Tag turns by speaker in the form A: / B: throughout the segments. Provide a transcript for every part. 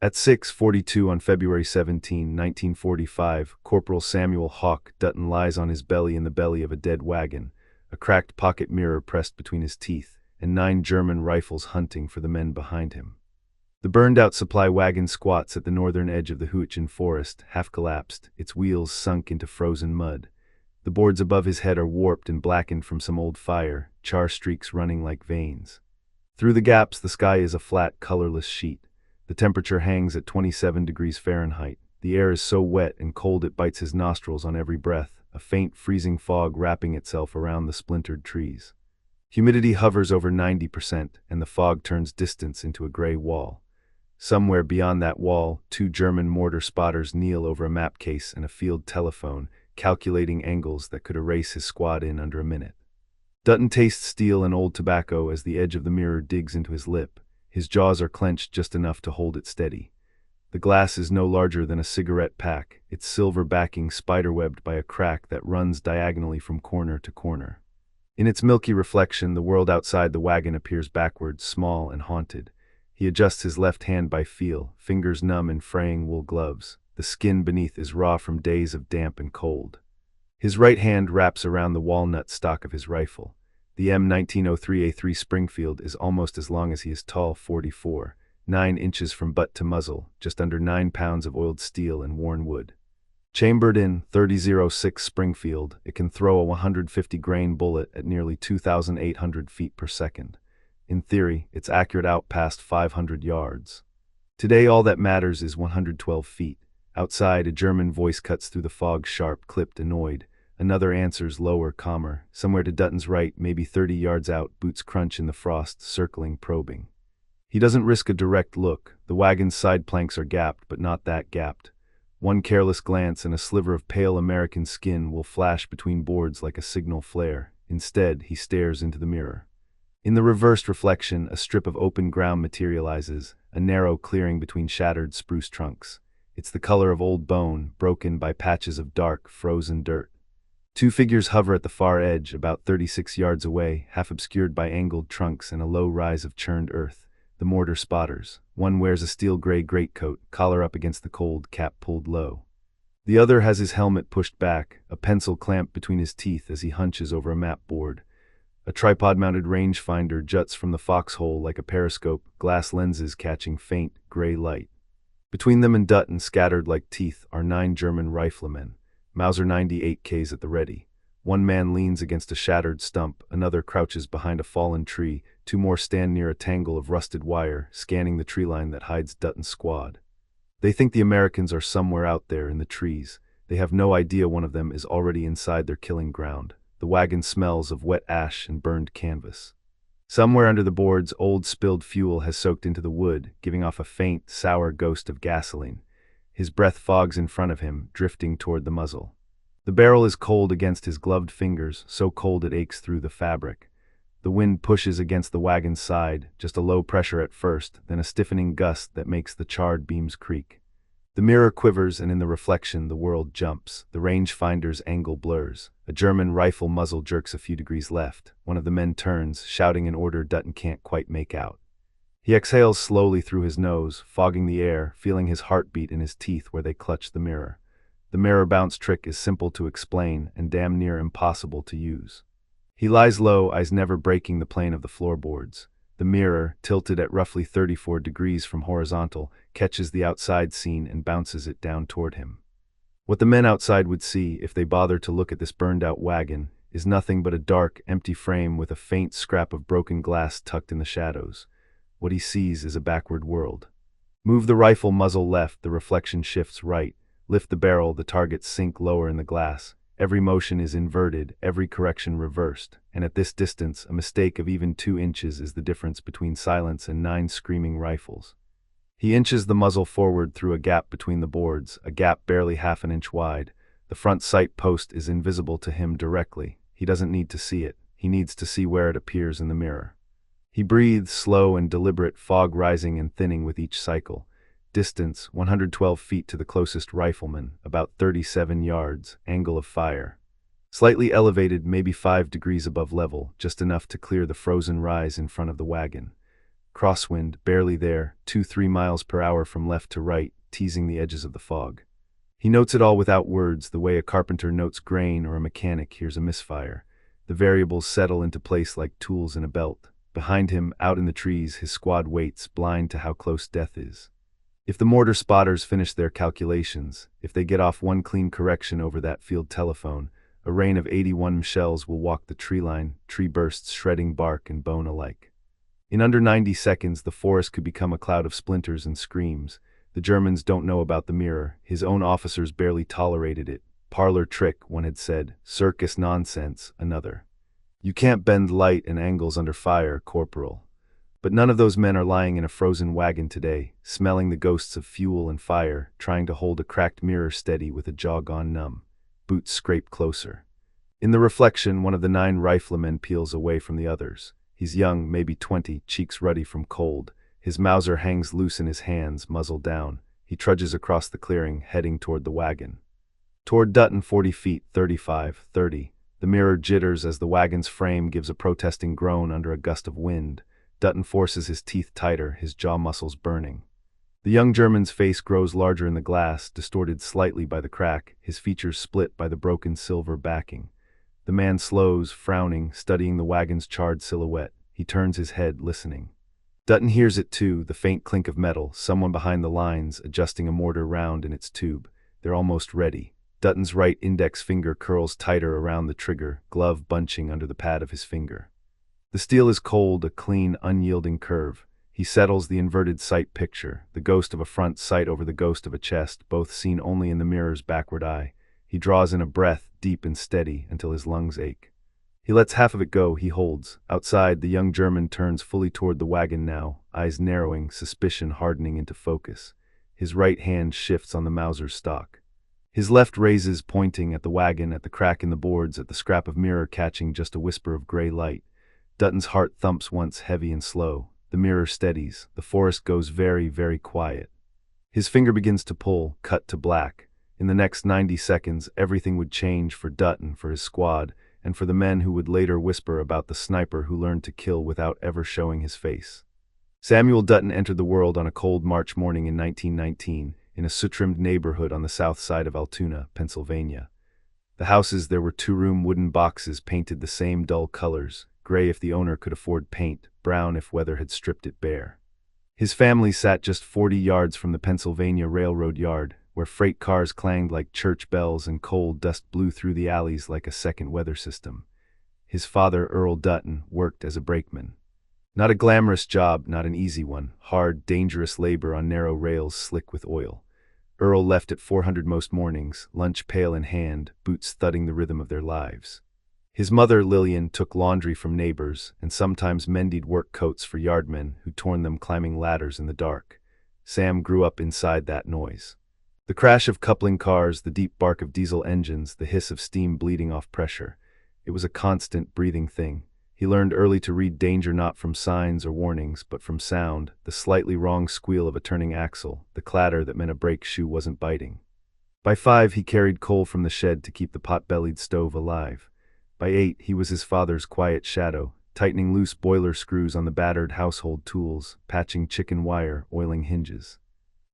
A: At 6:42 on February 17, 1945, Corporal Samuel Dutton lies on his belly in the belly of a dead wagon, a cracked pocket mirror pressed between his teeth, and 9 German rifles hunting for the men behind him. The burned-out supply wagon squats at the northern edge of the Hürtgen Forest, half collapsed, its wheels sunk into frozen mud. The boards above his head are warped and blackened from some old fire, char streaks running like veins. Through the gaps, the sky is a flat, colorless sheet. The temperature hangs at 27 degrees Fahrenheit. The air is so wet and cold it bites his nostrils on every breath, a faint, freezing fog wrapping itself around the splintered trees. Humidity hovers over 90%, and the fog turns distance into a gray wall. Somewhere beyond that wall, 2 German mortar spotters kneel over a map case and a field telephone, calculating angles that could erase his squad in under a minute. Dutton tastes steel and old tobacco as the edge of the mirror digs into his lip. His jaws are clenched just enough to hold it steady. The glass is no larger than a cigarette pack, its silver backing spiderwebbed by a crack that runs diagonally from corner to corner. In its milky reflection, the world outside the wagon appears backwards, small and haunted. He adjusts his left hand by feel, fingers numb in fraying wool gloves. The skin beneath is raw from days of damp and cold. His right hand wraps around the walnut stock of his rifle. The M1903A3 Springfield is almost as long as he is tall, 44, 9 inches from butt to muzzle, just under 9 pounds of oiled steel and worn wood. Chambered in .30-06 Springfield, it can throw a 150-grain bullet at nearly 2,800 feet per second. In theory, it's accurate out past 500 yards. Today all that matters is 112 feet. Outside, a German voice cuts through the fog, sharp, clipped, annoyed. Another answers, lower, calmer. Somewhere to Dutton's right, maybe 30 yards out, boots crunch in the frost, circling, probing. He doesn't risk a direct look. The wagon's side planks are gapped, but not that gapped. One careless glance and a sliver of pale American skin will flash between boards like a signal flare. Instead, he stares into the mirror. In the reversed reflection, a strip of open ground materializes, a narrow clearing between shattered spruce trunks. It's the color of old bone, broken by patches of dark, frozen dirt. 2 figures hover at the far edge, about 36 yards away, half obscured by angled trunks and a low rise of churned earth. The mortar spotters. One wears a steel-gray greatcoat, collar up against the cold, cap pulled low. The other has his helmet pushed back, a pencil clamped between his teeth as he hunches over a map board. A tripod-mounted rangefinder juts from the foxhole like a periscope, glass lenses catching faint, gray light. Between them and Dutton, scattered like teeth, are 9 German riflemen, Mauser 98Ks at the ready. One man leans against a shattered stump, another crouches behind a fallen tree, 2 more stand near a tangle of rusted wire, scanning the tree line that hides Dutton's squad. They think the Americans are somewhere out there in the trees. They have no idea one of them is already inside their killing ground. The wagon smells of wet ash and burned canvas. Somewhere under the boards, old spilled fuel has soaked into the wood, giving off a faint, sour ghost of gasoline. His breath fogs in front of him, drifting toward the muzzle. The barrel is cold against his gloved fingers, so cold it aches through the fabric. The wind pushes against the wagon's side, just a low pressure at first, then a stiffening gust that makes the charred beams creak. The mirror quivers, and in the reflection, the world jumps. The rangefinder's angle blurs. A German rifle muzzle jerks a few degrees left. One of the men turns, shouting an order Dutton can't quite make out. He exhales slowly through his nose, fogging the air, feeling his heartbeat in his teeth where they clutch the mirror. The mirror bounce trick is simple to explain and damn near impossible to use. He lies low, eyes never breaking the plane of the floorboards. The mirror, tilted at roughly 34 degrees from horizontal, catches the outside scene and bounces it down toward him. What the men outside would see, if they bothered to look at this burned-out wagon, is nothing but a dark, empty frame with a faint scrap of broken glass tucked in the shadows. What he sees is a backward world. Move the rifle muzzle left, the reflection shifts right. Lift the barrel, the targets sink lower in the glass. Every motion is inverted, every correction reversed, and at this distance, a mistake of even 2 inches is the difference between silence and 9 screaming rifles. He inches the muzzle forward through a gap between the boards, a gap barely half an inch wide. The front sight post is invisible to him directly. He doesn't need to see it. He needs to see where it appears in the mirror. He breathes, slow and deliberate, fog rising and thinning with each cycle. Distance, 112 feet to the closest rifleman, about 37 yards, angle of fire. Slightly elevated, maybe 5 degrees above level, just enough to clear the frozen rise in front of the wagon. crosswind, barely there, 2-3 miles per hour from left to right, teasing the edges of the fog. He notes it all without words, the way a carpenter notes grain or a mechanic hears a misfire. The variables settle into place like tools in a belt. Behind him, out in the trees, his squad waits, blind to how close death is. If the mortar spotters finish their calculations, if they get off one clean correction over that field telephone, a rain of 81 shells will walk the tree line, tree bursts shredding bark and bone alike. In under 90 seconds, the forest could become a cloud of splinters and screams. The Germans don't know about the mirror. His own officers barely tolerated it. Parlor trick, one had said. Circus nonsense, another. You can't bend light and angles under fire, Corporal. But none of those men are lying in a frozen wagon today, smelling the ghosts of fuel and fire, trying to hold a cracked mirror steady with a jaw gone numb. Boots scrape closer. In the reflection, one of the 9 riflemen peels away from the others. He's young, maybe 20, cheeks ruddy from cold. His Mauser hangs loose in his hands, muzzle down. He trudges across the clearing, heading toward the wagon. Toward Dutton, 40 feet, 35, 30. The mirror jitters as the wagon's frame gives a protesting groan under a gust of wind. Dutton forces his teeth tighter, his jaw muscles burning. The young German's face grows larger in the glass, distorted slightly by the crack, his features split by the broken silver backing. The man slows, frowning, studying the wagon's charred silhouette. He turns his head, listening. Dutton hears it too, the faint clink of metal, someone behind the lines, adjusting a mortar round in its tube. They're almost ready. Dutton's right index finger curls tighter around the trigger, glove bunching under the pad of his finger. The steel is cold, a clean, unyielding curve. He settles the inverted sight picture, the ghost of a front sight over the ghost of a chest, both seen only in the mirror's backward eye. He draws in a breath, deep and steady, until his lungs ache. He lets half of it go, he holds. Outside, the young German turns fully toward the wagon now, eyes narrowing, suspicion hardening into focus. His right hand shifts on the Mauser's stock. His left raises, pointing at the wagon, at the crack in the boards, at the scrap of mirror catching just a whisper of gray light. Dutton's heart thumps once, heavy and slow. The mirror steadies. The forest goes very, very quiet. His finger begins to pull, cut to black. In the next 90 seconds, everything would change for Dutton, for his squad, and for the men who would later whisper about the sniper who learned to kill without ever showing his face. Samuel Dutton entered the world on a cold March morning in 1919, in a soot-rimmed neighborhood on the south side of Altoona, Pennsylvania. The houses, there were 2-room wooden boxes painted the same dull colors, gray if the owner could afford paint, brown if weather had stripped it bare. His family sat just 40 yards from the Pennsylvania Railroad yard, where freight cars clanged like church bells and coal dust blew through the alleys like a second weather system. His father, Earl Dutton, worked as a brakeman. Not a glamorous job, not an easy one, hard, dangerous labor on narrow rails slick with oil. Earl left at 400 most mornings, lunch pail in hand, boots thudding the rhythm of their lives. His mother, Lillian, took laundry from neighbors and sometimes mended work coats for yardmen who torn them climbing ladders in the dark. Sam grew up inside that noise. The crash of coupling cars, the deep bark of diesel engines, the hiss of steam bleeding off pressure. It was a constant, breathing thing. He learned early to read danger not from signs or warnings, but from sound, the slightly wrong squeal of a turning axle, the clatter that meant a brake shoe wasn't biting. By 5, he carried coal from the shed to keep the pot-bellied stove alive. By 8, he was his father's quiet shadow, tightening loose boiler screws on the battered household tools, patching chicken wire, oiling hinges.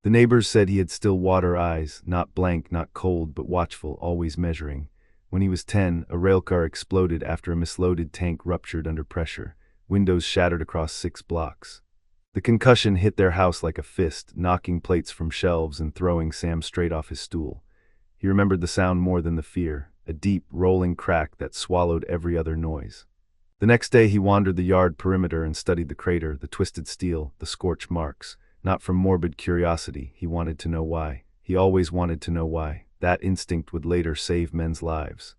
A: The neighbors said he had still water eyes, not blank, not cold, but watchful, always measuring. When he was 10, a railcar exploded after a misloaded tank ruptured under pressure. Windows shattered across 6 blocks. The concussion hit their house like a fist, knocking plates from shelves and throwing Sam straight off his stool. He remembered the sound more than the fear, a deep, rolling crack that swallowed every other noise. The next day he wandered the yard perimeter and studied the crater, the twisted steel, the scorch marks. Not from morbid curiosity, he wanted to know why. He always wanted to know why. That instinct would later save men's lives.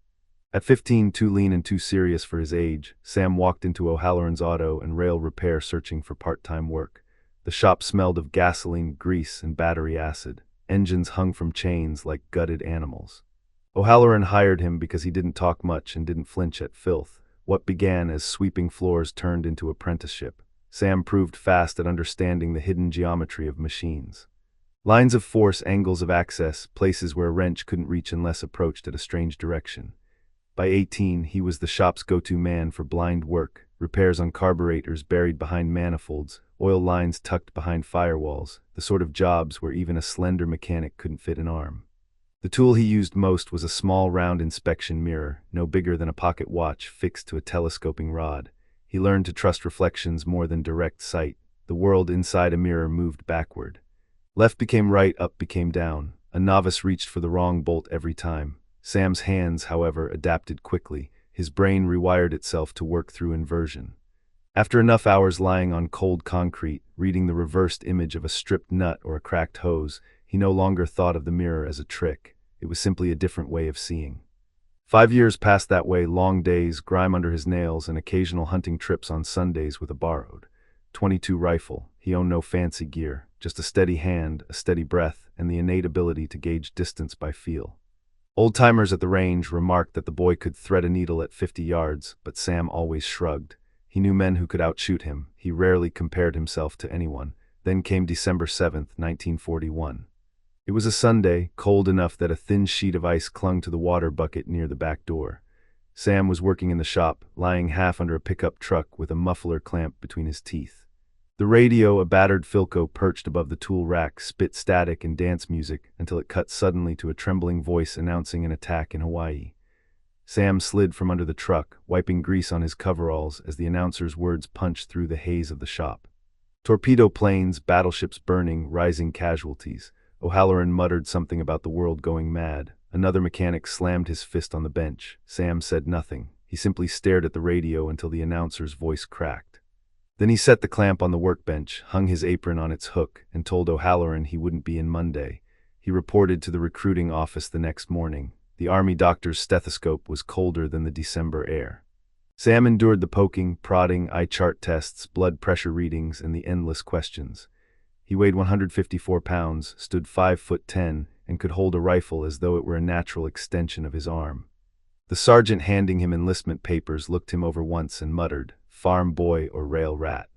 A: At 15, too lean and too serious for his age, Sam walked into O'Halloran's auto and rail repair searching for part-time work. The shop smelled of gasoline, grease, and battery acid. Engines hung from chains like gutted animals. O'Halloran hired him because he didn't talk much and didn't flinch at filth. What began as sweeping floors turned into apprenticeship. Sam proved fast at understanding the hidden geometry of machines. Lines of force, angles of access, places where a wrench couldn't reach unless approached at a strange direction. By 18, he was the shop's go-to man for blind work, repairs on carburetors buried behind manifolds, oil lines tucked behind firewalls, the sort of jobs where even a slender mechanic couldn't fit an arm. The tool he used most was a small round inspection mirror, no bigger than a pocket watch fixed to a telescoping rod. He learned to trust reflections more than direct sight. The world inside a mirror moved backward. Left became right, up became down. A novice reached for the wrong bolt every time. Sam's hands, however, adapted quickly. His brain rewired itself to work through inversion. After enough hours lying on cold concrete, reading the reversed image of a stripped nut or a cracked hose, he no longer thought of the mirror as a trick. It was simply a different way of seeing. 5 years passed that way, long days, grime under his nails, and occasional hunting trips on Sundays with a borrowed .22 rifle. He owned no fancy gear, just a steady hand, a steady breath, and the innate ability to gauge distance by feel. Old-timers at the range remarked that the boy could thread a needle at 50 yards, but Sam always shrugged. He knew men who could outshoot him. He rarely compared himself to anyone. Then came December 7, 1941. It was a Sunday, cold enough that a thin sheet of ice clung to the water bucket near the back door. Sam was working in the shop, lying half under a pickup truck with a muffler clamped between his teeth. The radio, a battered Philco perched above the tool rack, spit static and dance music until it cut suddenly to a trembling voice announcing an attack in Hawaii. Sam slid from under the truck, wiping grease on his coveralls as the announcer's words punched through the haze of the shop. Torpedo planes, battleships burning, rising casualties. O'Halloran muttered something about the world going mad. Another mechanic slammed his fist on the bench. Sam said nothing. He simply stared at the radio until the announcer's voice cracked. Then he set the clamp on the workbench, hung his apron on its hook, and told O'Halloran he wouldn't be in Monday. He reported to the recruiting office the next morning. The army doctor's stethoscope was colder than the December air. Sam endured the poking, prodding, eye chart tests, blood pressure readings, and the endless questions. He weighed 154 pounds, stood 5'10", and could hold a rifle as though it were a natural extension of his arm. The sergeant handing him enlistment papers looked him over once and muttered, "Farm boy or rail rat?"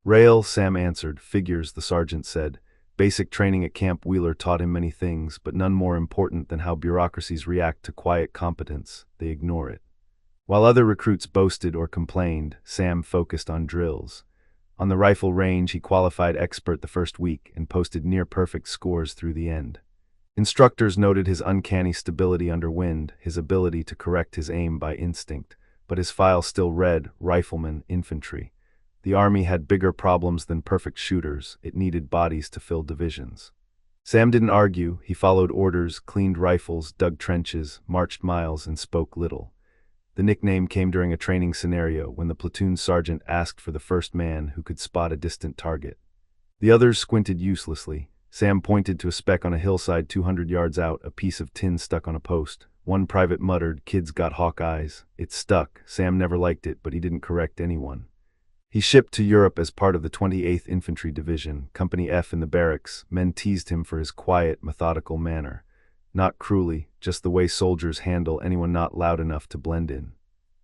A: "Rail," Sam answered. "Figures," the sergeant said. Basic training at Camp Wheeler taught him many things, but none more important than how bureaucracies react to quiet competence. They ignore it. While other recruits boasted or complained, Sam focused on drills. On the rifle range, he qualified expert the first week and posted near-perfect scores through the end. Instructors noted his uncanny stability under wind, his ability to correct his aim by instinct, but his file still read rifleman, infantry. The Army had bigger problems than perfect shooters. It needed bodies to fill divisions. Sam didn't argue. He followed orders, cleaned rifles, dug trenches, marched miles, and spoke little. The nickname came during a training scenario when the platoon sergeant asked for the first man who could spot a distant target. The others squinted uselessly. Sam pointed to a speck on a hillside 200 yards out, a piece of tin stuck on a post. One private muttered, "Kids got hawk eyes." It stuck. Sam never liked it, but he didn't correct anyone. He shipped to Europe as part of the 28th Infantry Division, Company F in the barracks. Men teased him for his quiet, methodical manner. Not cruelly, just the way soldiers handle anyone not loud enough to blend in.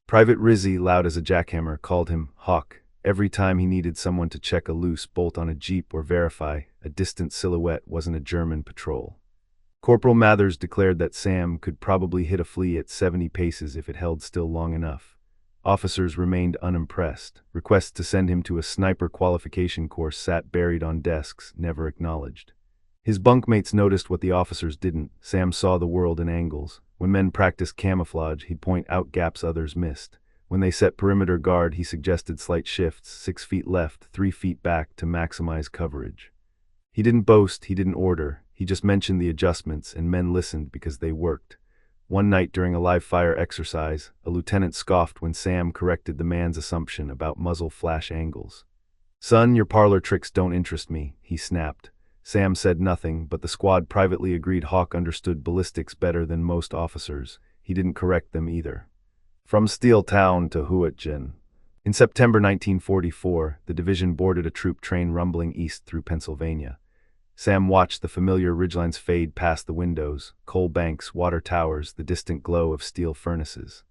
A: Private Rizzi, loud as a jackhammer, called him Hawk every time he needed someone to check a loose bolt on a jeep or verify a distant silhouette wasn't a German patrol. Corporal Mathers declared that Sam could probably hit a flea at 70 paces if it held still long enough. Officers remained unimpressed. Requests to send him to a sniper qualification course sat buried on desks, never acknowledged. His bunkmates noticed what the officers didn't. Sam saw the world in angles. When men practiced camouflage, he'd point out gaps others missed. When they set perimeter guard, he suggested slight shifts, 6 feet left, 3 feet back to maximize coverage. He didn't boast, he didn't order. He just mentioned the adjustments, and men listened because they worked. One night during a live fire exercise, a lieutenant scoffed when Sam corrected the man's assumption about muzzle flash angles. "Son, your parlor tricks don't interest me," he snapped. Sam said nothing, but the squad privately agreed Hawk understood ballistics better than most officers. He didn't correct them either. From Steel Town to Hürtgen. In September 1944, the division boarded a troop train rumbling east through Pennsylvania. Sam watched the familiar ridgelines fade past the windows, coal banks, water towers, the distant glow of steel furnaces.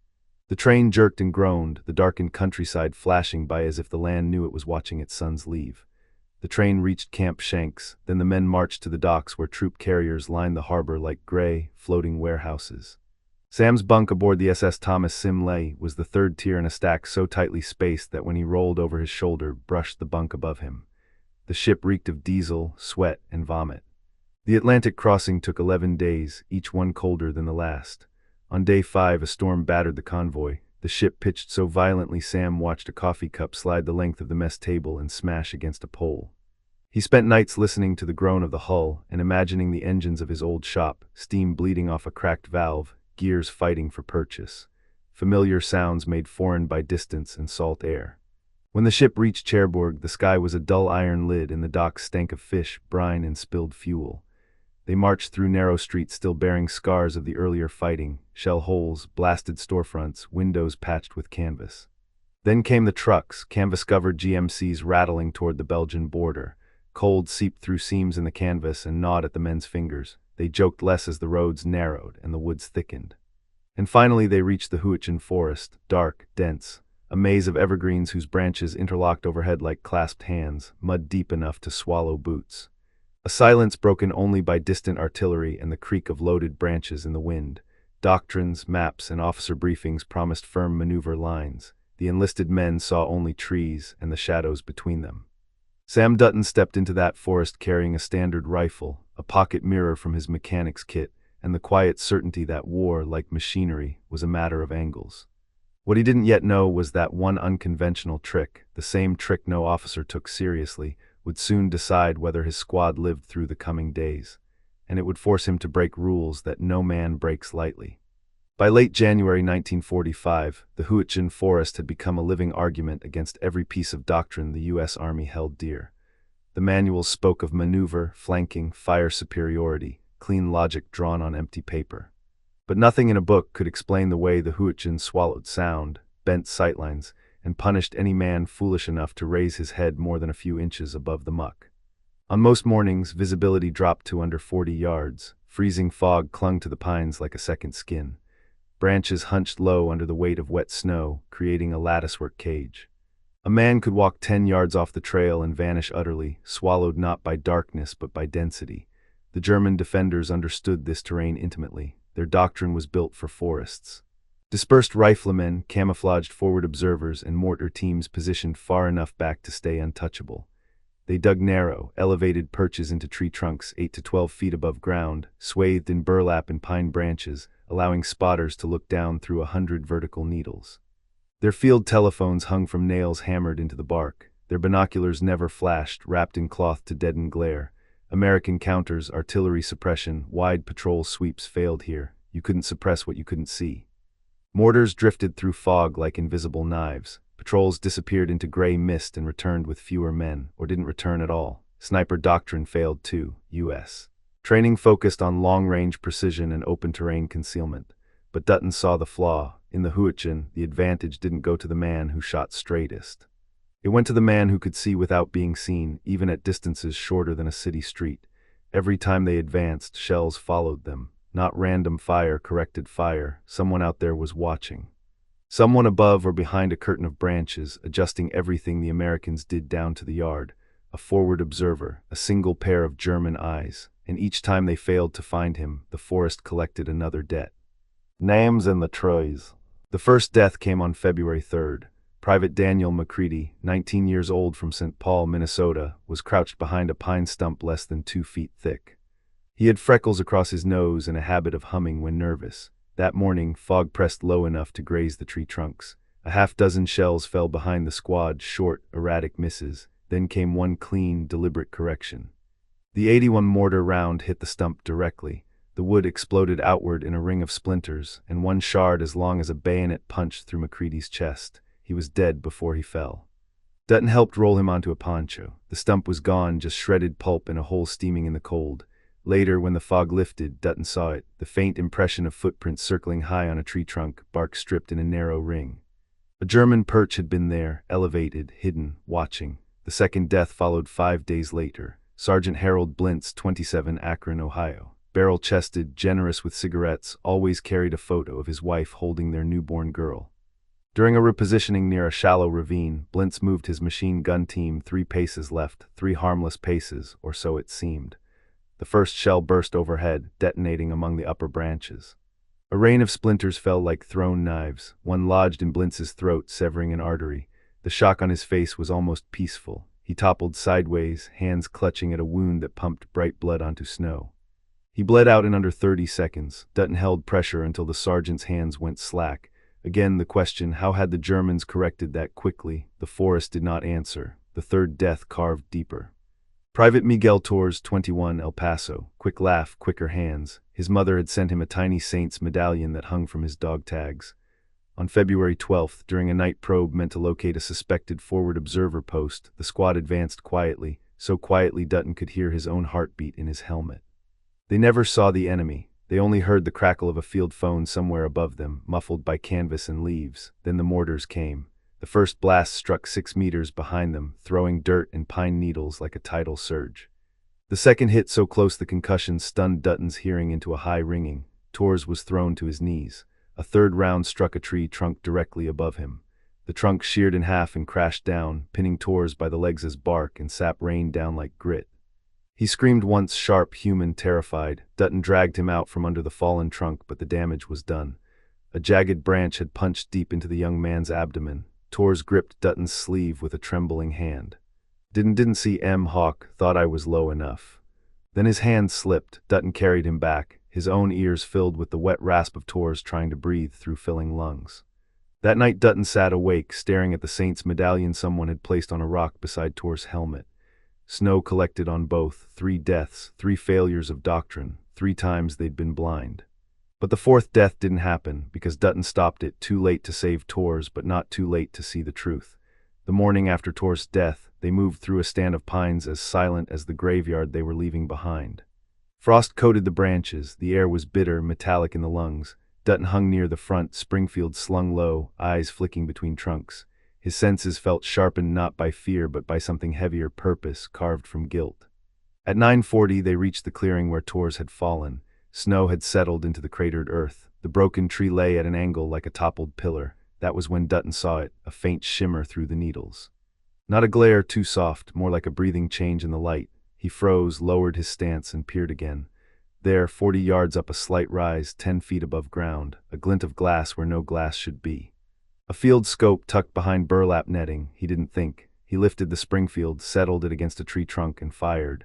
A: The train jerked and groaned, the darkened countryside flashing by as if the land knew it was watching its sons leave. The train reached Camp Shanks, then the men marched to the docks where troop carriers lined the harbor like gray, floating warehouses. Sam's bunk aboard the SS Thomas Simley was the third tier in a stack so tightly spaced that when he rolled over his shoulder, brushed the bunk above him. The ship reeked of diesel, sweat, and vomit. The Atlantic crossing took 11 days, each one colder than the last. On day 5, a storm battered the convoy. The ship pitched so violently Sam watched a coffee cup slide the length of the mess table and smash against a pole. He spent nights listening to the groan of the hull and imagining the engines of his old shop, steam bleeding off a cracked valve, gears fighting for purchase. Familiar sounds made foreign by distance and salt air. When the ship reached Cherbourg, the sky was a dull iron lid and the docks stank of fish, brine, and spilled fuel. They marched through narrow streets still bearing scars of the earlier fighting, shell holes, blasted storefronts, windows patched with canvas. Then came the trucks, canvas-covered GMCs rattling toward the Belgian border. Cold seeped through seams in the canvas and gnawed at the men's fingers. They joked less as the roads narrowed and the woods thickened. And finally they reached the Hürtgen Forest, dark, dense, a maze of evergreens whose branches interlocked overhead like clasped hands, mud deep enough to swallow boots. A silence broken only by distant artillery and the creak of loaded branches in the wind. Doctrines, maps, and officer briefings promised firm maneuver lines. The enlisted men saw only trees and the shadows between them. Sam Dutton stepped into that forest carrying a standard rifle, a pocket mirror from his mechanic's kit, and the quiet certainty that war, like machinery, was a matter of angles. What he didn't yet know was that one unconventional trick, the same trick no officer took seriously, would soon decide whether his squad lived through the coming days, and it would force him to break rules that no man breaks lightly. By late January 1945, the Hürtgen Forest had become a living argument against every piece of doctrine the U.S. Army held dear. The manuals spoke of maneuver, flanking, fire superiority, clean logic drawn on empty paper. But nothing in a book could explain the way the Hürtgen swallowed sound, bent sightlines, and punished any man foolish enough to raise his head more than a few inches above the muck. On most mornings, visibility dropped to under 40 yards. Freezing fog clung to the pines like a second skin. Branches hunched low under the weight of wet snow, creating a latticework cage. A man could walk 10 yards off the trail and vanish utterly, swallowed not by darkness but by density. The German defenders understood this terrain intimately. Their doctrine was built for forests. Dispersed riflemen, camouflaged forward observers, and mortar teams positioned far enough back to stay untouchable. They dug narrow, elevated perches into tree trunks 8 to 12 feet above ground, swathed in burlap and pine branches, allowing spotters to look down through 100 vertical needles. Their field telephones hung from nails hammered into the bark. Their binoculars never flashed, wrapped in cloth to deaden glare. American counters, artillery suppression, wide patrol sweeps failed here. You couldn't suppress what you couldn't see. Mortars drifted through fog like invisible knives. Patrols disappeared into gray mist and returned with fewer men, or didn't return at all. Sniper doctrine failed too, U.S. Training focused on long-range precision and open-terrain concealment. But Dutton saw the flaw. In the Hürtgen, the advantage didn't go to the man who shot straightest. It went to the man who could see without being seen, even at distances shorter than a city street. Every time they advanced, shells followed them. Not random fire, corrected fire. Someone out there was watching. Someone above or behind a curtain of branches, adjusting everything the Americans did down to the yard. A forward observer, a single pair of German eyes. And each time they failed to find him, the forest collected another debt. Names in the trees. The first death came on February 3rd. Private Daniel McCready, 19 years old from St. Paul, Minnesota, was crouched behind a pine stump less than 2 feet thick. He had freckles across his nose and a habit of humming when nervous. That morning, fog pressed low enough to graze the tree trunks. A half-dozen shells fell behind the squad, short, erratic misses. Then came one clean, deliberate correction. The 81 mortar round hit the stump directly. The wood exploded outward in a ring of splinters, and one shard as long as a bayonet punched through McCready's chest. He was dead before he fell. Dutton helped roll him onto a poncho. The stump was gone, just shredded pulp in a hole steaming in the cold. Later, when the fog lifted, Dutton saw it, the faint impression of footprints circling high on a tree trunk, bark stripped in a narrow ring. A German perch had been there, elevated, hidden, watching. The second death followed 5 days later. Sergeant Harold Blintz, 27, Akron, Ohio. Barrel-chested, generous with cigarettes, always carried a photo of his wife holding their newborn girl. During a repositioning near a shallow ravine, Blintz moved his machine gun team 3 paces left, 3 harmless paces, or so it seemed. The first shell burst overhead, detonating among the upper branches. A rain of splinters fell like thrown knives. One lodged in Blintz's throat, severing an artery. The shock on his face was almost peaceful. He toppled sideways, hands clutching at a wound that pumped bright blood onto snow. He bled out in under 30 seconds. Dutton held pressure until the sergeant's hands went slack. Again the question, how had the Germans corrected that quickly? The forest did not answer. The third death carved deeper. Private Miguel Torres, 21, El Paso. Quick laugh, quicker hands. His mother had sent him a tiny saint's medallion that hung from his dog tags. On February 12th, during a night probe meant to locate a suspected forward observer post, the squad advanced quietly, so quietly Dutton could hear his own heartbeat in his helmet. They never saw the enemy. They only heard the crackle of a field phone somewhere above them, muffled by canvas and leaves. Then the mortars came. The first blast struck 6 meters behind them, throwing dirt and pine needles like a tidal surge. The second hit so close the concussion stunned Dutton's hearing into a high ringing. Torres was thrown to his knees. A third round struck a tree trunk directly above him. The trunk sheared in half and crashed down, pinning Torres by the legs as bark and sap rained down like grit. He screamed once, sharp, human, terrified. Dutton dragged him out from under the fallen trunk, but the damage was done. A jagged branch had punched deep into the young man's abdomen. Torres gripped Dutton's sleeve with a trembling hand. Didn't see Hawk, thought I was low enough. Then his hand slipped. Dutton carried him back, his own ears filled with the wet rasp of Torres trying to breathe through filling lungs. That night Dutton sat awake, staring at the saint's medallion someone had placed on a rock beside Torres' helmet. Snow collected on both, 3 deaths, 3 failures of doctrine, 3 times they'd been blind. But the 4th death didn't happen, because Dutton stopped it, too late to save Torres, but not too late to see the truth. The morning after Torres' death, they moved through a stand of pines as silent as the graveyard they were leaving behind. Frost coated the branches, the air was bitter, metallic in the lungs. Dutton hung near the front, Springfield slung low, eyes flicking between trunks. His senses felt sharpened not by fear but by something heavier, purpose, carved from guilt. At 9:40 they reached the clearing where Torres had fallen. Snow had settled into the cratered earth. The broken tree lay at an angle like a toppled pillar. That was when Dutton saw it, a faint shimmer through the needles. Not a glare too soft, more like a breathing change in the light. He froze, lowered his stance, and peered again. There, 40 yards up a slight rise, 10 feet above ground, a glint of glass where no glass should be. A field scope tucked behind burlap netting. He didn't think. He lifted the Springfield, settled it against a tree trunk, and fired.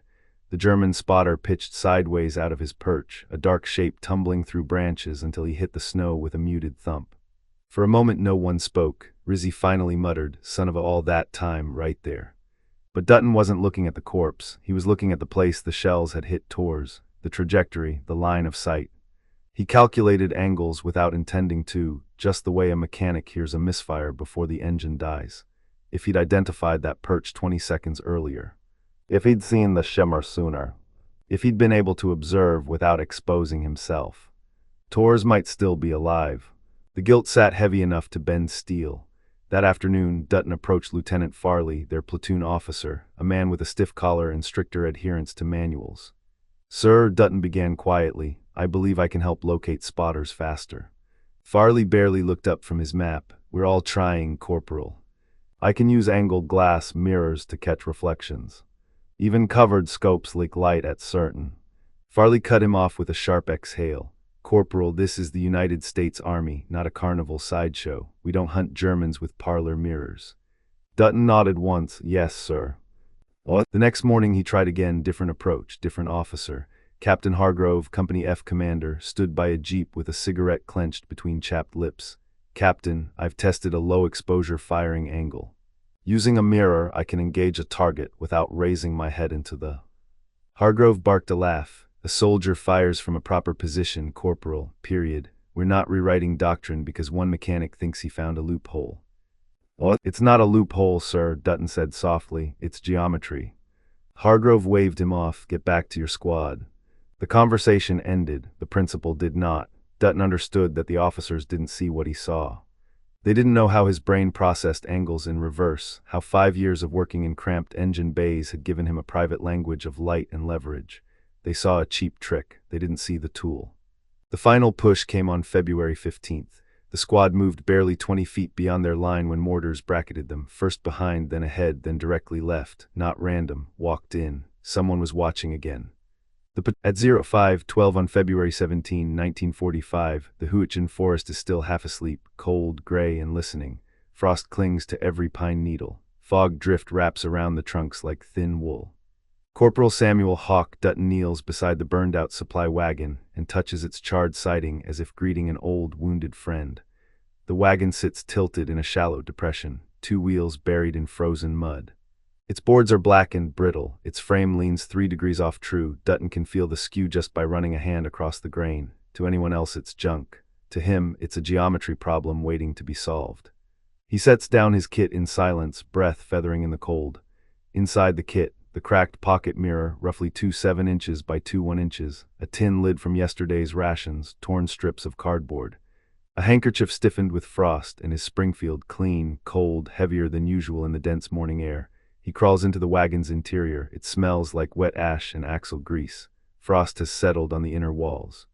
A: The German spotter pitched sideways out of his perch, a dark shape tumbling through branches until he hit the snow with a muted thump. For a moment no one spoke. Rizzy finally muttered, "Son of all that time, right there." But Dutton wasn't looking at the corpse. He was looking at the place the shells had hit Torres, the trajectory, the line of sight. He calculated angles without intending to, just the way a mechanic hears a misfire before the engine dies. If he'd identified that perch 20 seconds earlier. If he'd seen the shimmer sooner. If he'd been able to observe without exposing himself. Torres might still be alive. The guilt sat heavy enough to bend steel. That afternoon, Dutton approached Lieutenant Farley, their platoon officer, a man with a stiff collar and stricter adherence to manuals. "Sir," Dutton began quietly, "I believe I can help locate spotters faster." Farley barely looked up from his map. "We're all trying, Corporal. I can use angled glass mirrors to catch reflections. Even covered scopes leak light at certain." Farley cut him off with a sharp exhale. "Corporal, this is the United States Army, not a carnival sideshow. We don't hunt Germans with parlor mirrors." Dutton nodded once. "Yes, sir." The next morning he tried again, different approach, different officer. Captain Hargrove, Company F commander, stood by a jeep with a cigarette clenched between chapped lips. "Captain, I've tested a low-exposure firing angle. Using a mirror, I can engage a target without raising my head into the—" Hargrove barked a laugh. "A soldier fires from a proper position, Corporal, period. We're not rewriting doctrine because one mechanic thinks he found a loophole." "It's not a loophole, sir," Dutton said softly. "It's geometry." Hargrove waved him off. "Get back to your squad." The conversation ended. The principal did not. Dutton understood that the officers didn't see what he saw. They didn't know how his brain processed angles in reverse, how 5 years of working in cramped engine bays had given him a private language of light and leverage. They saw a cheap trick. They didn't see the tool. The final push came on February 15th. The squad moved barely 20 feet beyond their line when mortars bracketed them, first behind, then ahead, then directly left. Not random. Walked in. Someone was watching again. At 05:12 on February 17, 1945, the Hürtgen Forest is still half asleep, cold, gray, and listening. Frost clings to every pine needle. Fog drift wraps around the trunks like thin wool. Corporal Samuel Dutton kneels beside the burned-out supply wagon and touches its charred siding as if greeting an old, wounded friend. The wagon sits tilted in a shallow depression, two wheels buried in frozen mud. Its boards are black and brittle, its frame leans 3 degrees off true. Dutton can feel the skew just by running a hand across the grain. To anyone else it's junk. To him, it's a geometry problem waiting to be solved. He sets down his kit in silence, breath feathering in the cold. Inside the kit, the cracked pocket mirror, roughly 2 7" by 2 1", a tin lid from yesterday's rations, torn strips of cardboard. A handkerchief stiffened with frost, and his Springfield clean, cold, heavier than usual in the dense morning air. He crawls into the wagon's interior. It smells like wet ash and axle grease. Frost has settled on the inner walls.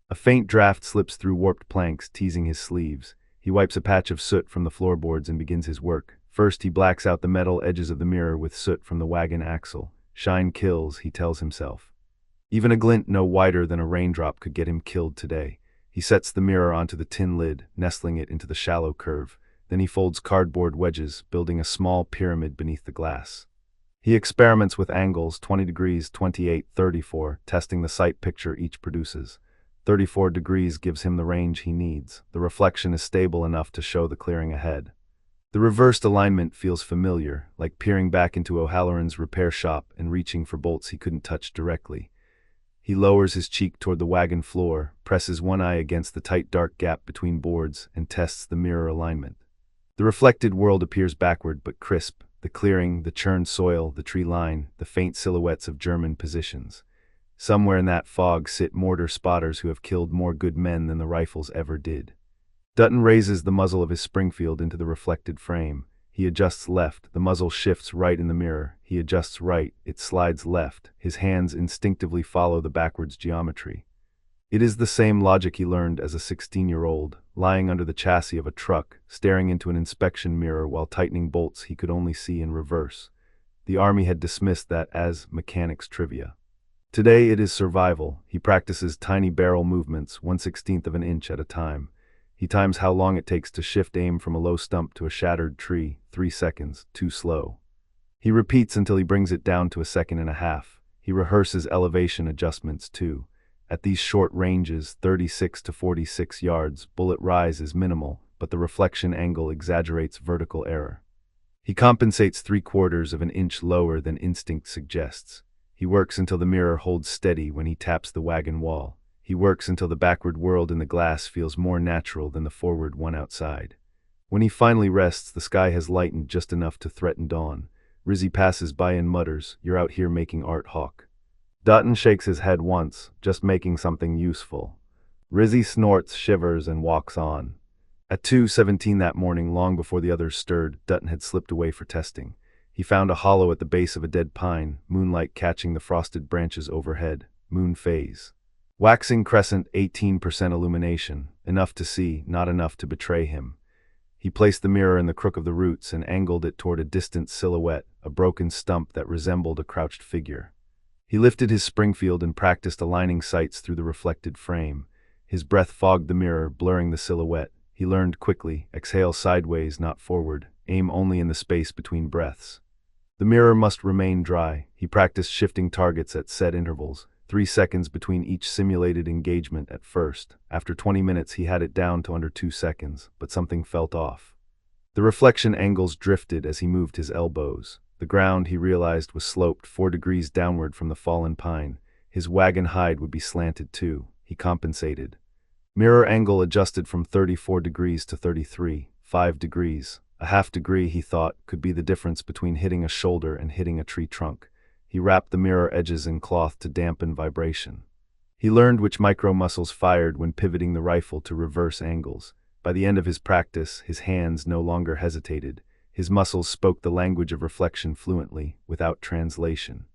A: A faint draft slips through warped planks, teasing his sleeves. He wipes a patch of soot from the floorboards and begins his work. First, he blacks out the metal edges of the mirror with soot from the wagon axle. Shine kills, he tells himself. Even a glint no wider than a raindrop could get him killed today. He sets the mirror onto the tin lid, nestling it into the shallow curve. Then he folds cardboard wedges, building a small pyramid beneath the glass. He experiments with angles 20 degrees, 28, 34, testing the sight picture each produces. 34 degrees gives him the range he needs. The reflection is stable enough to show the clearing ahead. The reversed alignment feels familiar, like peering back into O'Halloran's repair shop and reaching for bolts he couldn't touch directly. He lowers his cheek toward the wagon floor, presses one eye against the tight dark gap between boards, and tests the mirror alignment. The reflected world appears backward but crisp, the clearing, the churned soil, the tree line, the faint silhouettes of German positions. Somewhere in that fog sit mortar spotters who have killed more good men than the rifles ever did. Dutton raises the muzzle of his Springfield into the reflected frame. He adjusts left, the muzzle shifts right in the mirror. He adjusts right, it slides left. His hands instinctively follow the backwards geometry. It is the same logic he learned as a 16-year-old, lying under the chassis of a truck, staring into an inspection mirror while tightening bolts he could only see in reverse. The Army had dismissed that as mechanics trivia. Today it is survival. He practices tiny barrel movements, 1/16 of an inch at a time. He times how long it takes to shift aim from a low stump to a shattered tree, 3 seconds, too slow. He repeats until he brings it down to 1.5 seconds. He rehearses elevation adjustments too. At these short ranges, 36 to 46 yards, bullet rise is minimal, but the reflection angle exaggerates vertical error. He compensates 3/4 of an inch lower than instinct suggests. He works until the mirror holds steady when he taps the wagon wall. He works until the backward world in the glass feels more natural than the forward one outside. When he finally rests, the sky has lightened just enough to threaten dawn. Rizzy passes by and mutters, "You're out here making art, Hawk." Dutton shakes his head once, just making something useful. Rizzy snorts, shivers, and walks on. At 2:17 that morning, long before the others stirred, Dutton had slipped away for testing. He found a hollow at the base of a dead pine, moonlight catching the frosted branches overhead. Moon phase. Waxing crescent, 18% illumination, enough to see, not enough to betray him. He placed the mirror in the crook of the roots and angled it toward a distant silhouette, a broken stump that resembled a crouched figure. He lifted his Springfield and practiced aligning sights through the reflected frame. His breath fogged the mirror, blurring the silhouette. He learned quickly, exhale sideways, not forward, aim only in the space between breaths. The mirror must remain dry. He practiced shifting targets at set intervals. 3 seconds between each simulated engagement at first. After 20 minutes he had it down to under 2 seconds, but something felt off. The reflection angles drifted as he moved his elbows. The ground, he realized, was sloped 4 degrees downward from the fallen pine. His wagon hide would be slanted too. He compensated. Mirror angle adjusted from 34 degrees to 33, 5 degrees. A half degree, he thought, could be the difference between hitting a shoulder and hitting a tree trunk. He wrapped the mirror edges in cloth to dampen vibration. He learned which micro-muscles fired when pivoting the rifle to reverse angles. By the end of his practice, his hands no longer hesitated. His muscles spoke the language of reflection fluently, without translation.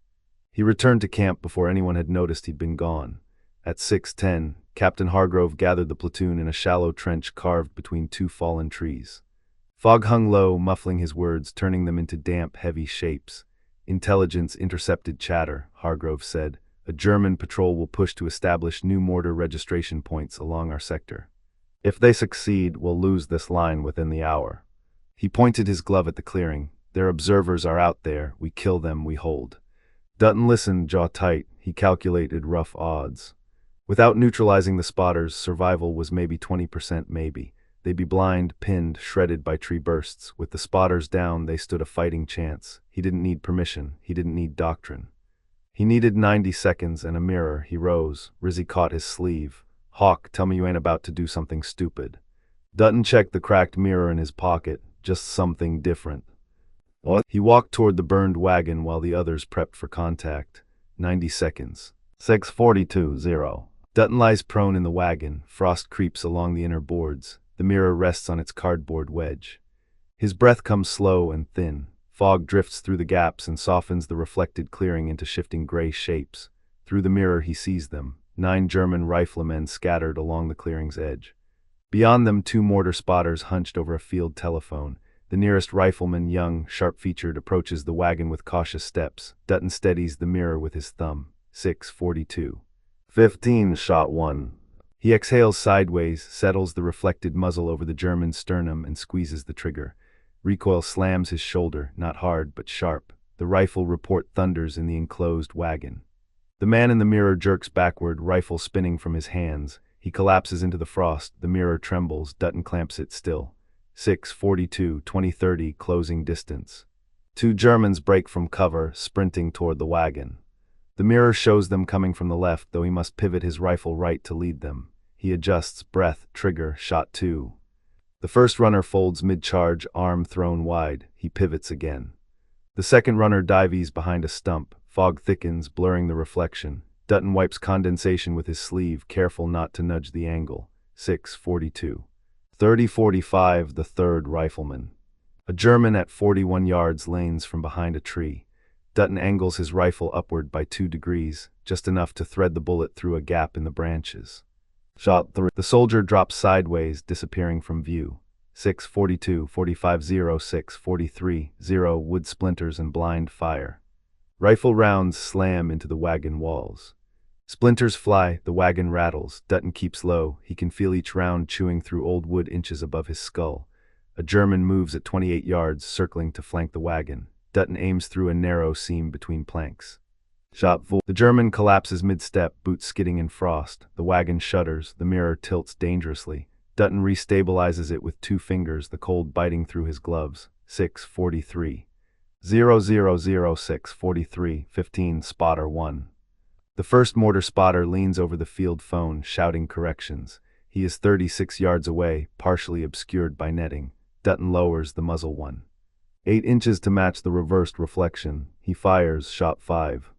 A: He returned to camp before anyone had noticed he'd been gone. At 6:10, Captain Hargrove gathered the platoon in a shallow trench carved between 2 fallen trees. Fog hung low, muffling his words, turning them into damp, heavy shapes. "Intelligence intercepted chatter," Hargrove said. "A German patrol will push to establish new mortar registration points along our sector. If they succeed, we'll lose this line within the hour." He pointed his glove at the clearing. Their observers are out there. We kill them, we hold. Dutton listened, jaw tight. He calculated rough odds. Without neutralizing the spotters, survival was maybe 20% maybe. They'd be blind, pinned, shredded by tree bursts. With the spotters down, they stood a fighting chance. He didn't need permission. He didn't need doctrine. He needed 90 seconds and a mirror. He rose. Rizzy caught his sleeve. "Hawk, tell me you ain't about to do something stupid." Dutton checked the cracked mirror in his pocket. Just something different. What? He walked toward the burned wagon while the others prepped for contact. 90 seconds. 6:42:0. Dutton lies prone in the wagon. Frost creeps along the inner boards. The mirror rests on its cardboard wedge. His breath comes slow and thin. Fog drifts through the gaps and softens the reflected clearing into shifting gray shapes. Through the mirror he sees them, 9 German riflemen scattered along the clearing's edge. Beyond them, 2 mortar spotters hunched over a field telephone. The nearest rifleman, young, sharp-featured, approaches the wagon with cautious steps. Dutton steadies the mirror with his thumb. 6:42. 15 shot 1. He exhales sideways, settles the reflected muzzle over the German's sternum, and squeezes the trigger. Recoil slams his shoulder, not hard, but sharp. The rifle report thunders in the enclosed wagon. The man in the mirror jerks backward, rifle spinning from his hands. He collapses into the frost. The mirror trembles. Dutton clamps it still. 6:42, 20:30, closing distance. 2 Germans break from cover, sprinting toward the wagon. The mirror shows them coming from the left, though he must pivot his rifle right to lead them. He adjusts, breath, trigger, shot 2. The first runner folds mid-charge, arm thrown wide. He pivots again. The second runner dives behind a stump. Fog thickens, blurring the reflection. Dutton wipes condensation with his sleeve, careful not to nudge the angle. 6:42. 30:45, the third rifleman. A German at 41 yards lanes from behind a tree. Dutton angles his rifle upward by 2 degrees, just enough to thread the bullet through a gap in the branches. Shot 3. The soldier drops sideways, disappearing from view. 6:42, 45:0, 6:43:0, wood splinters and blind fire. Rifle rounds slam into the wagon walls. Splinters fly, the wagon rattles. Dutton keeps low. He can feel each round chewing through old wood inches above his skull. A German moves at 28 yards, circling to flank the wagon. Dutton aims through a narrow seam between planks. Shot 4. The German collapses mid-step, boots skidding in frost. The wagon shudders. The mirror tilts dangerously. Dutton restabilizes it with 2 fingers, the cold biting through his gloves. 6:43. 0:006:43, 15, spotter 1. The first mortar spotter leans over the field phone, shouting corrections. He is 36 yards away, partially obscured by netting. Dutton lowers the muzzle 1. 8 inches to match the reversed reflection. He fires, shot 5.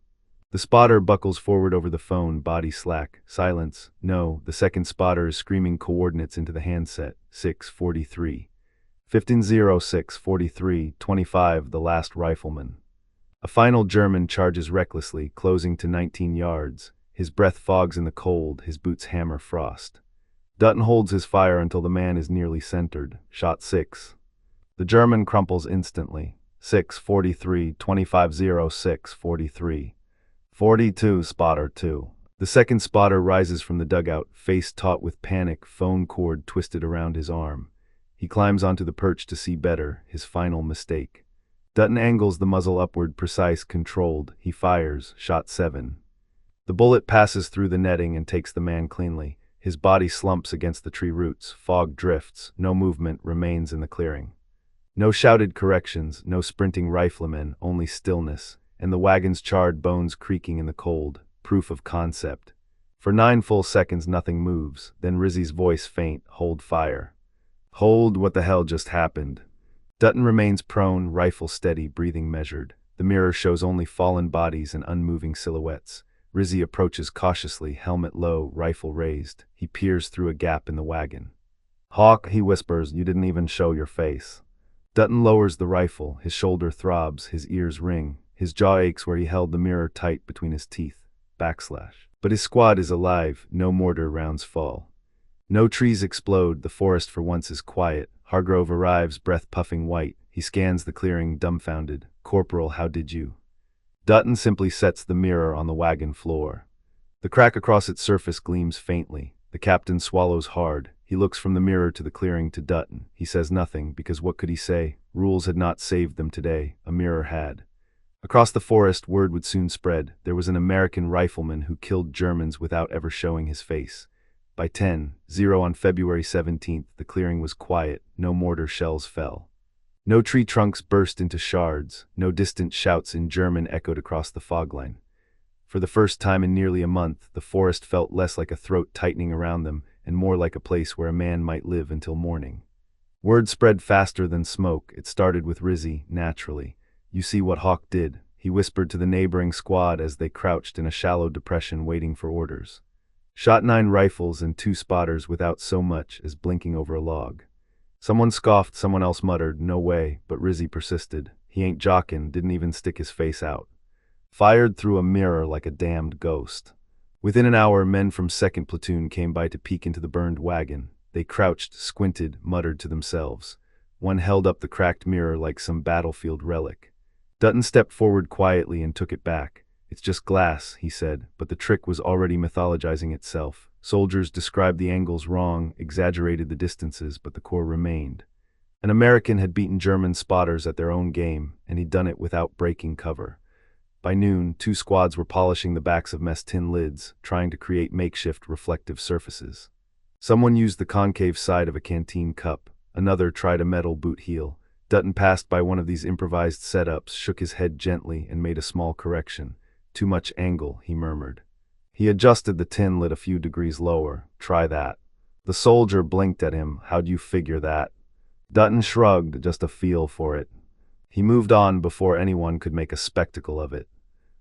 A: The spotter buckles forward over the phone, body slack. Silence. No, the second spotter is screaming coordinates into the handset. 6:43. 15:06:43, 25, the last rifleman. A final German charges recklessly, closing to 19 yards. His breath fogs in the cold, his boots hammer frost. Dutton holds his fire until the man is nearly centered. Shot 6. The German crumples instantly. 6:43, 25:06:43. 42, spotter 2. The second spotter rises from the dugout, face taut with panic, phone cord twisted around his arm. He climbs onto the perch to see better, his final mistake. Dutton angles the muzzle upward, precise, controlled. He fires, shot 7. The bullet passes through the netting and takes the man cleanly. His body slumps against the tree roots. Fog drifts. No movement remains in the clearing. No shouted corrections, no sprinting riflemen, only stillness, and the wagon's charred bones creaking in the cold, proof of concept. For 9 full seconds nothing moves, then Rizzy's voice faint, "Hold fire." "Hold, what the hell just happened?" Dutton remains prone, rifle steady, breathing measured. The mirror shows only fallen bodies and unmoving silhouettes. Rizzy approaches cautiously, helmet low, rifle raised. He peers through a gap in the wagon. "Hawk," he whispers, "you didn't even show your face." Dutton lowers the rifle, his shoulder throbs, his ears ring. His jaw aches where he held the mirror tight between his teeth. Backslash. But his squad is alive, no mortar rounds fall. No trees explode, the forest for once is quiet. Hargrove arrives, breath puffing white. He scans the clearing, dumbfounded. "Corporal, how did you?" Dutton simply sets the mirror on the wagon floor. The crack across its surface gleams faintly. The captain swallows hard. He looks from the mirror to the clearing to Dutton. He says nothing, because what could he say? Rules had not saved them today. A mirror had. Across the forest, word would soon spread. There was an American rifleman who killed Germans without ever showing his face. By 10:00 on February 17th, the clearing was quiet. No mortar shells fell. No tree trunks burst into shards. No distant shouts in German echoed across the fog line. For the first time in nearly a month, the forest felt less like a throat tightening around them and more like a place where a man might live until morning. Word spread faster than smoke. It started with Rizzy, naturally. "You see what Hawk did," he whispered to the neighboring squad as they crouched in a shallow depression waiting for orders. "Shot 9 rifles and 2 spotters without so much as blinking over a log." Someone scoffed, someone else muttered, "No way," but Rizzy persisted. "He ain't jockin'," didn't even stick his face out. Fired through a mirror like a damned ghost. Within an hour, men from 2nd Platoon came by to peek into the burned wagon. They crouched, squinted, muttered to themselves. One held up the cracked mirror like some battlefield relic. Dutton stepped forward quietly and took it back. "It's just glass," he said, but the trick was already mythologizing itself. Soldiers described the angles wrong, exaggerated the distances, but the core remained. An American had beaten German spotters at their own game, and he'd done it without breaking cover. By noon, 2 squads were polishing the backs of mess tin lids, trying to create makeshift reflective surfaces. Someone used the concave side of a canteen cup. Another tried a metal boot heel. Dutton passed by one of these improvised setups, shook his head gently, and made a small correction. "Too much angle," he murmured. He adjusted the tin lid a few degrees lower. "Try that." The soldier blinked at him. "How'd you figure that?" Dutton shrugged, "Just a feel for it." He moved on before anyone could make a spectacle of it.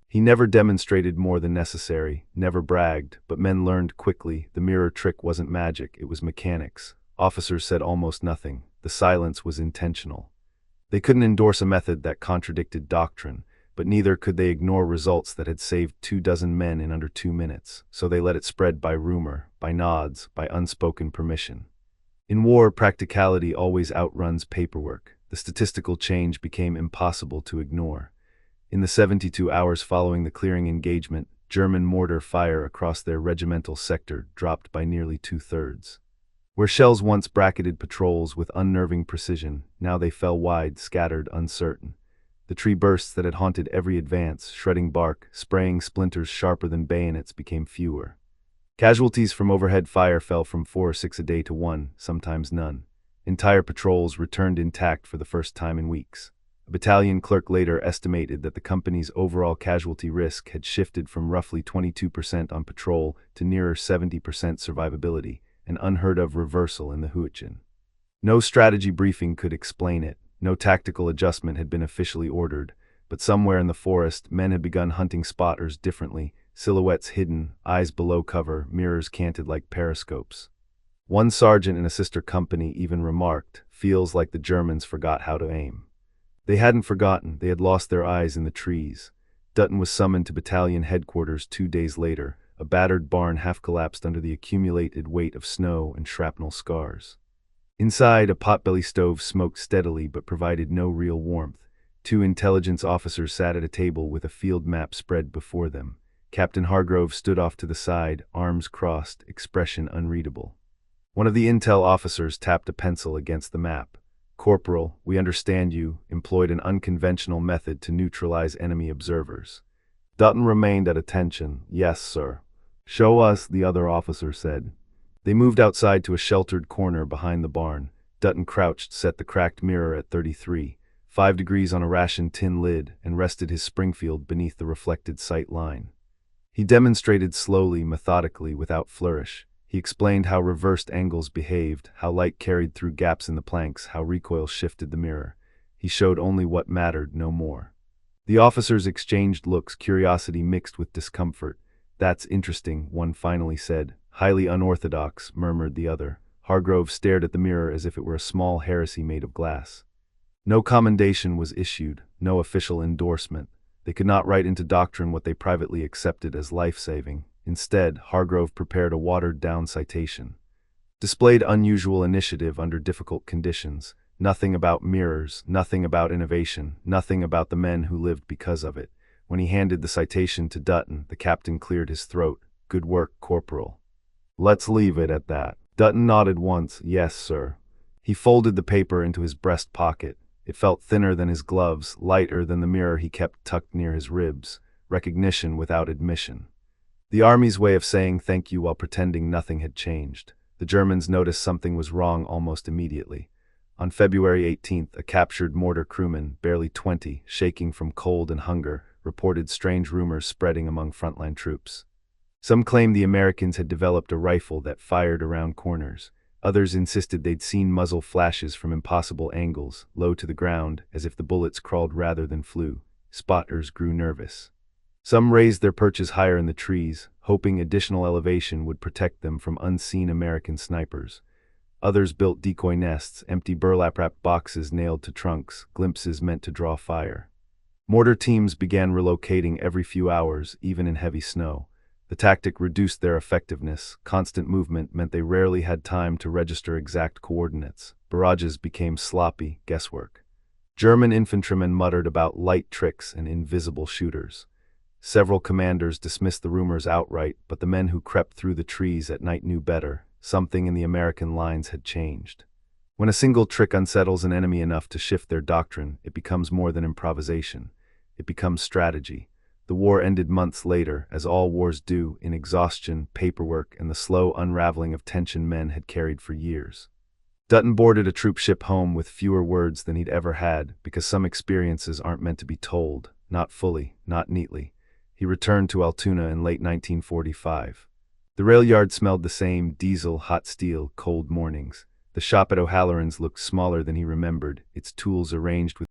A: He never demonstrated more than necessary, never bragged, but men learned quickly the mirror trick wasn't magic, it was mechanics. Officers said almost nothing. The silence was intentional. They couldn't endorse a method that contradicted doctrine, but neither could they ignore results that had saved 24 men in under 2 minutes, so they let it spread by rumor, by nods, by unspoken permission. In war, practicality always outruns paperwork. The statistical change became impossible to ignore. In the 72 hours following the clearing engagement, German mortar fire across their regimental sector dropped by nearly 2/3. Where shells once bracketed patrols with unnerving precision, now they fell wide, scattered, uncertain. The tree bursts that had haunted every advance, shredding bark, spraying splinters sharper than bayonets, became fewer. Casualties from overhead fire fell from 4 or 6 a day to 1, sometimes none. Entire patrols returned intact for the first time in weeks. A battalion clerk later estimated that the company's overall casualty risk had shifted from roughly 22% on patrol to nearer 70% survivability, an unheard-of reversal in the Hürtgen. No strategy briefing could explain it. No tactical adjustment had been officially ordered, but somewhere in the forest, men had begun hunting spotters differently, silhouettes hidden, eyes below cover, mirrors canted like periscopes. One sergeant in a sister company even remarked, "Feels like the Germans forgot how to aim." They hadn't forgotten, they had lost their eyes in the trees. Dutton was summoned to battalion headquarters 2 days later, a battered barn half-collapsed under the accumulated weight of snow and shrapnel scars. Inside, a potbelly stove smoked steadily but provided no real warmth. 2 intelligence officers sat at a table with a field map spread before them. Captain Hargrove stood off to the side, arms crossed, expression unreadable. One of the intel officers tapped a pencil against the map. "Corporal, we understand you employed an unconventional method to neutralize enemy observers." Dutton remained at attention. "Yes, sir." "Show us," the other officer said. They moved outside to a sheltered corner behind the barn. Dutton crouched, set the cracked mirror at 33, 5 degrees on a rationed tin lid, and rested his Springfield beneath the reflected sight line. He demonstrated slowly, methodically, without flourish. He explained how reversed angles behaved, how light carried through gaps in the planks, how recoil shifted the mirror. He showed only what mattered, no more. The officers exchanged looks, curiosity mixed with discomfort. "That's interesting," one finally said. "Highly unorthodox," murmured the other. Hargrove stared at the mirror as if it were a small heresy made of glass. No commendation was issued, no official endorsement. They could not write into doctrine what they privately accepted as life-saving. Instead, Hargrove prepared a watered-down citation. Displayed unusual initiative under difficult conditions. Nothing about mirrors, nothing about innovation, nothing about the men who lived because of it. When he handed the citation to Dutton, the captain cleared his throat. "Good work, Corporal." "Let's leave it at that." Dutton nodded once. Yes, sir. He folded the paper into his breast pocket. It felt thinner than his gloves, lighter than the mirror he kept tucked near his ribs. Recognition without admission. The Army's way of saying thank you while pretending nothing had changed. The Germans noticed something was wrong almost immediately. On February 18th, a captured mortar crewman, barely 20, shaking from cold and hunger, reported strange rumors spreading among frontline troops. Some claimed the Americans had developed a rifle that fired around corners. Others insisted they'd seen muzzle flashes from impossible angles, low to the ground, as if the bullets crawled rather than flew. Spotters grew nervous. Some raised their perches higher in the trees, hoping additional elevation would protect them from unseen American snipers. Others built decoy nests, empty burlap-wrapped boxes nailed to trunks, glimpses meant to draw fire. Mortar teams began relocating every few hours, even in heavy snow. The tactic reduced their effectiveness. Constant movement meant they rarely had time to register exact coordinates. Barrages became sloppy guesswork. German infantrymen muttered about light tricks and invisible shooters. Several commanders dismissed the rumors outright, but the men who crept through the trees at night knew better. Something in the American lines had changed. When a single trick unsettles an enemy enough to shift their doctrine, it becomes more than improvisation. It becomes strategy. The war ended months later, as all wars do, in exhaustion, paperwork, and the slow unraveling of tension men had carried for years. Dutton boarded a troop ship home with fewer words than he'd ever had, because some experiences aren't meant to be told, not fully, not neatly. He returned to Altoona in late 1945. The rail yard smelled the same: diesel, hot steel, cold mornings. The shop at O'Halloran's looked smaller than he remembered, its tools arranged with